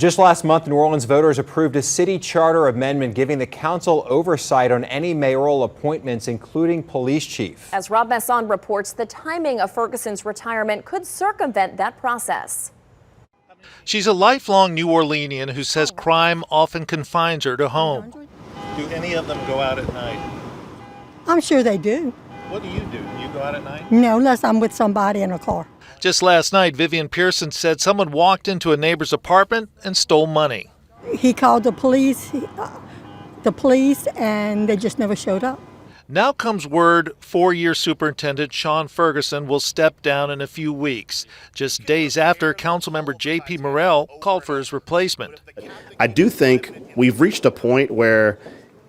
Just last month, New Orleans voters approved a city charter amendment giving the council oversight on any mayoral appointments, including police chief. As Rob Masson reports, the timing of Ferguson's retirement could circumvent that process. She's a lifelong New Orleanian who says crime often confines her to home. Do any of them go out at night? I'm sure they do. What do? Do you go out at night? No, unless I'm with somebody in a car. Just last night, Vivian Pearson said someone walked into a neighbor's apartment and stole money. He called the police, and they just never showed up. Now comes word 4-year Superintendent Shaun Ferguson will step down in a few weeks, just days after Councilmember J.P. Morrell called for his replacement. I do think we've reached a point where,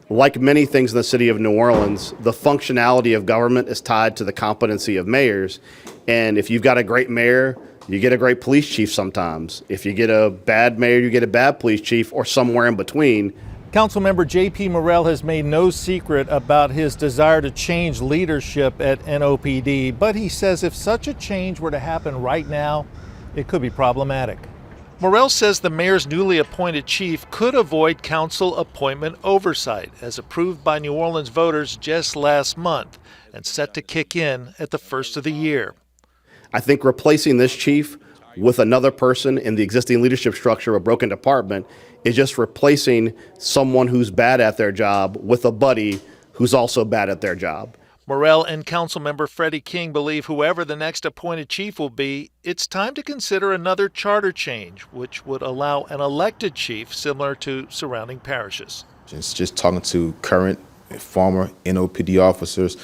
like many things in the city of New Orleans, the functionality of government is tied to the competency of mayors. And if you've got a great mayor, you get a great police chief sometimes. If you get a bad mayor, you get a bad police chief, or somewhere in between. Councilmember J.P. Morrell has made no secret about his desire to change leadership at NOPD, but he says if such a change were to happen right now, it could be problematic. Morrell says the mayor's newly appointed chief could avoid council appointment oversight, as approved by New Orleans voters just last month and set to kick in at the first of the year. I think replacing this chief with another person in the existing leadership structure of a broken department is just replacing someone who's bad at their job with a buddy who's also bad at their job. Morrell and Councilmember Freddie King believe whoever the next appointed chief will be, it's time to consider another charter change, which would allow an elected chief similar to surrounding parishes. Just talking to current and former NOPD officers,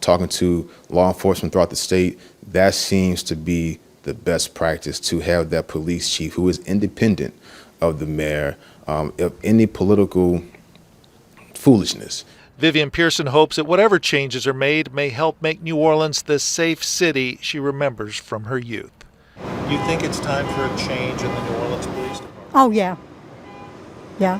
talking to law enforcement throughout the state, that seems to be the best practice, to have that police chief who is independent of the mayor, of any political foolishness. Vivian Pearson hopes that whatever changes are made may help make New Orleans the safe city she remembers from her youth. You think it's time for a change in the New Orleans Police Department? Oh, yeah. Yeah.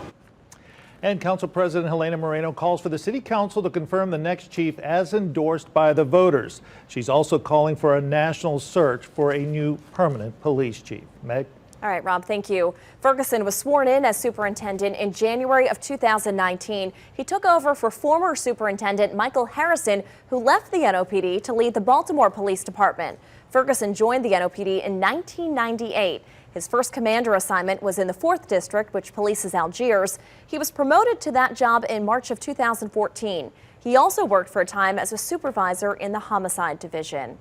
And Council President Helena Moreno calls for the City Council to confirm the next chief as endorsed by the voters. She's also calling for a national search for a new permanent police chief. Meg? All right, Rob, thank you. Ferguson was sworn in as superintendent in January of 2019. He took over for former superintendent Michael Harrison, who left the NOPD to lead the Baltimore Police Department. Ferguson joined the NOPD in 1998. His first commander assignment was in the 4th District, which polices Algiers. He was promoted to that job in March of 2014. He also worked for a time as a supervisor in the Homicide Division.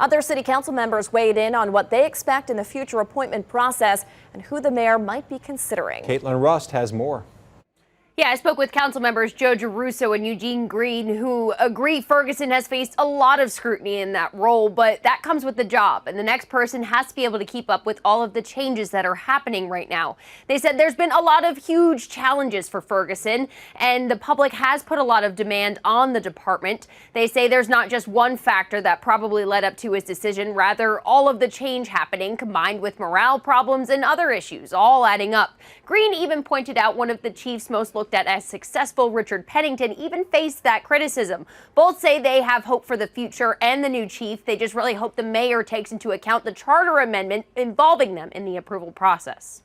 Other city council members weighed in on what they expect in the future appointment process and who the mayor might be considering. Caitlin Rust has more. Yeah, I spoke with council members Joe Geruso and Eugene Green, who agree Ferguson has faced a lot of scrutiny in that role, but that comes with the job, and the next person has to be able to keep up with all of the changes that are happening right now. They said there's been a lot of huge challenges for Ferguson, and the public has put a lot of demand on the department. They say there's not just one factor that probably led up to his decision, rather all of the change happening combined with morale problems and other issues, all adding up. Green even pointed out one of the chief's most looked at as successful, Richard Pennington, even faced that criticism. Both say they have hope for the future and the new chief. They just really hope the mayor takes into account the charter amendment involving them in the approval process.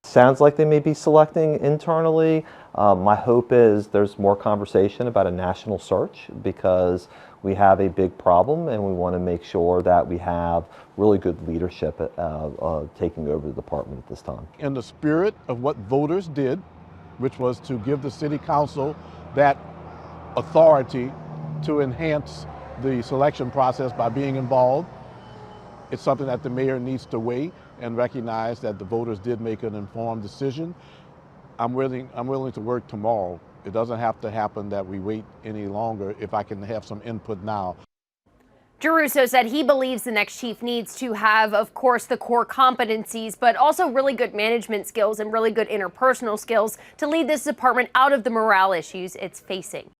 Sounds like they may be selecting internally. My hope is there's more conversation about a national search, because we have a big problem and we want to make sure that we have really good leadership taking over the department at this time. In the spirit of what voters did, which was to give the city council that authority to enhance the selection process by being involved, it's something that the mayor needs to weigh and recognize that the voters did make an informed decision. I'm willing to work tomorrow. It doesn't have to happen that we wait any longer if I can have some input now. Geruso said he believes the next chief needs to have, of course, the core competencies, but also really good management skills and really good interpersonal skills to lead this department out of the morale issues it's facing.